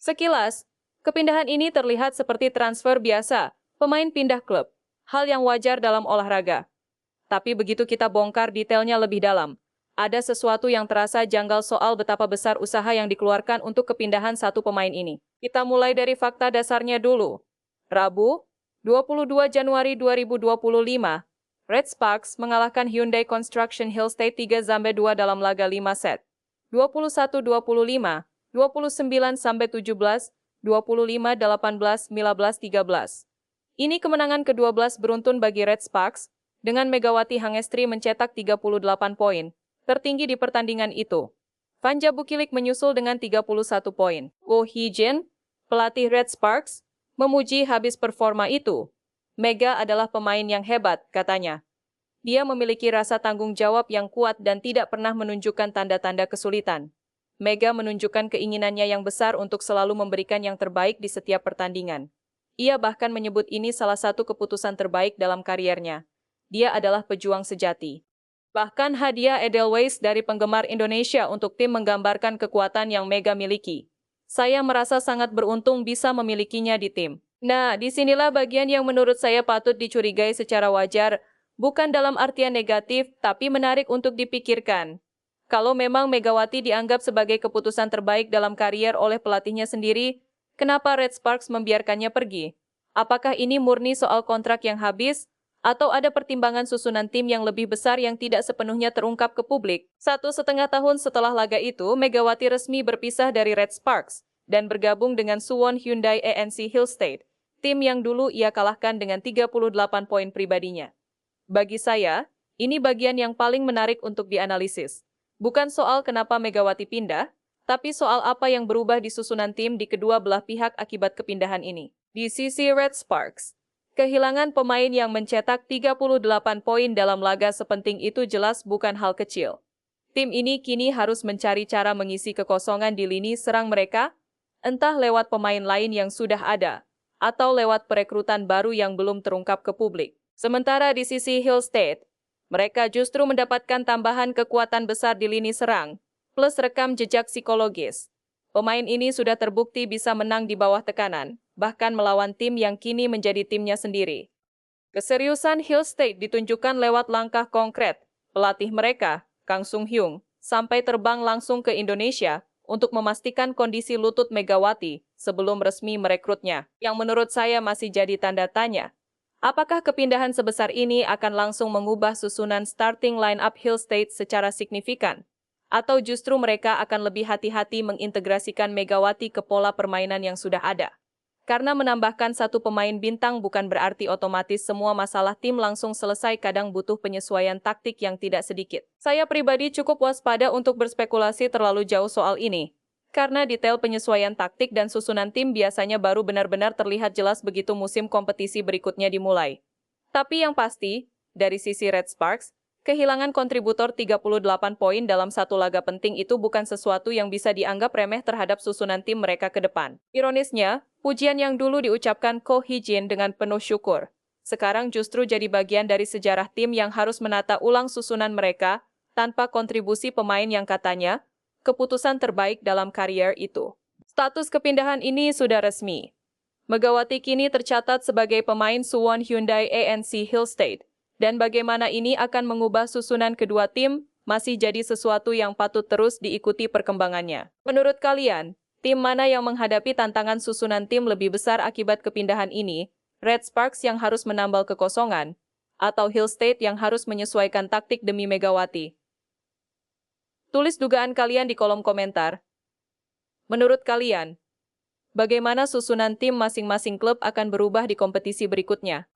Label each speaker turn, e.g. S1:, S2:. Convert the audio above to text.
S1: Sekilas, kepindahan ini terlihat seperti transfer biasa, pemain pindah klub, hal yang wajar dalam olahraga. Tapi begitu kita bongkar detailnya lebih dalam, ada sesuatu yang terasa janggal soal betapa besar usaha yang dikeluarkan untuk kepindahan satu pemain ini. Kita mulai dari fakta dasarnya dulu. Rabu, 22 Januari 2025, Red Sparks mengalahkan Hyundai Construction Hillstate 3-2 dalam laga 5 set. 21-25, 29-17, 25-18, 15-13. Ini kemenangan ke-12 beruntun bagi Red Sparks, dengan Megawati Hangestri mencetak 38 poin, tertinggi di pertandingan itu. Vanja Bukilik menyusul dengan 31 poin. Oh Hee-jin, pelatih Red Sparks, memuji habis performa itu. Mega adalah pemain yang hebat, katanya. Dia memiliki rasa tanggung jawab yang kuat dan tidak pernah menunjukkan tanda-tanda kesulitan. Mega menunjukkan keinginannya yang besar untuk selalu memberikan yang terbaik di setiap pertandingan. Ia bahkan menyebut ini salah satu keputusan terbaik dalam kariernya. Dia adalah pejuang sejati. Bahkan hadiah Edelweiss dari penggemar Indonesia untuk tim menggambarkan kekuatan yang Mega miliki. Saya merasa sangat beruntung bisa memilikinya di tim. Nah, disinilah bagian yang menurut saya patut dicurigai secara wajar, bukan dalam artian negatif, tapi menarik untuk dipikirkan. Kalau memang Megawati dianggap sebagai keputusan terbaik dalam karier oleh pelatihnya sendiri, kenapa Red Sparks membiarkannya pergi? Apakah ini murni soal kontrak yang habis, atau ada pertimbangan susunan tim yang lebih besar yang tidak sepenuhnya terungkap ke publik? 1,5 tahun setelah laga itu, Megawati resmi berpisah dari Red Sparks dan bergabung dengan Suwon Hyundai ANC Hillstate, tim yang dulu ia kalahkan dengan 38 poin pribadinya. Bagi saya, ini bagian yang paling menarik untuk dianalisis. Bukan soal kenapa Megawati pindah, tapi soal apa yang berubah di susunan tim di kedua belah pihak akibat kepindahan ini. Di sisi Red Sparks, kehilangan pemain yang mencetak 38 poin dalam laga sepenting itu jelas bukan hal kecil. Tim ini kini harus mencari cara mengisi kekosongan di lini serang mereka, entah lewat pemain lain yang sudah ada, atau lewat perekrutan baru yang belum terungkap ke publik. Sementara di sisi Hillstate, mereka justru mendapatkan tambahan kekuatan besar di lini serang, plus rekam jejak psikologis. Pemain ini sudah terbukti bisa menang di bawah tekanan, bahkan melawan tim yang kini menjadi timnya sendiri. Keseriusan Hillstate ditunjukkan lewat langkah konkret. Pelatih mereka, Kang Sung Hyung, sampai terbang langsung ke Indonesia untuk memastikan kondisi lutut Megawati sebelum resmi merekrutnya, yang menurut saya masih jadi tanda tanya. Apakah kepindahan sebesar ini akan langsung mengubah susunan starting line-up Hillstate secara signifikan? Atau justru mereka akan lebih hati-hati mengintegrasikan Megawati ke pola permainan yang sudah ada? Karena menambahkan satu pemain bintang bukan berarti otomatis semua masalah tim langsung selesai, kadang butuh penyesuaian taktik yang tidak sedikit. Saya pribadi cukup waspada untuk berspekulasi terlalu jauh soal ini. Karena detail penyesuaian taktik dan susunan tim biasanya baru benar-benar terlihat jelas begitu musim kompetisi berikutnya dimulai. Tapi yang pasti, dari sisi Red Sparks, kehilangan kontributor 38 poin dalam satu laga penting itu bukan sesuatu yang bisa dianggap remeh terhadap susunan tim mereka ke depan. Ironisnya, pujian yang dulu diucapkan Ko Hee-jin dengan penuh syukur, sekarang justru jadi bagian dari sejarah tim yang harus menata ulang susunan mereka tanpa kontribusi pemain yang katanya keputusan terbaik dalam karier itu. Status kepindahan ini sudah resmi. Megawati kini tercatat sebagai pemain Suwon Hyundai ANC Hillstate, dan bagaimana ini akan mengubah susunan kedua tim masih jadi sesuatu yang patut terus diikuti perkembangannya. Menurut kalian, tim mana yang menghadapi tantangan susunan tim lebih besar akibat kepindahan ini? Red Sparks yang harus menambal kekosongan, atau Hillstate yang harus menyesuaikan taktik demi Megawati? Tulis dugaan kalian di kolom komentar. Menurut kalian, bagaimana susunan tim masing-masing klub akan berubah di kompetisi berikutnya?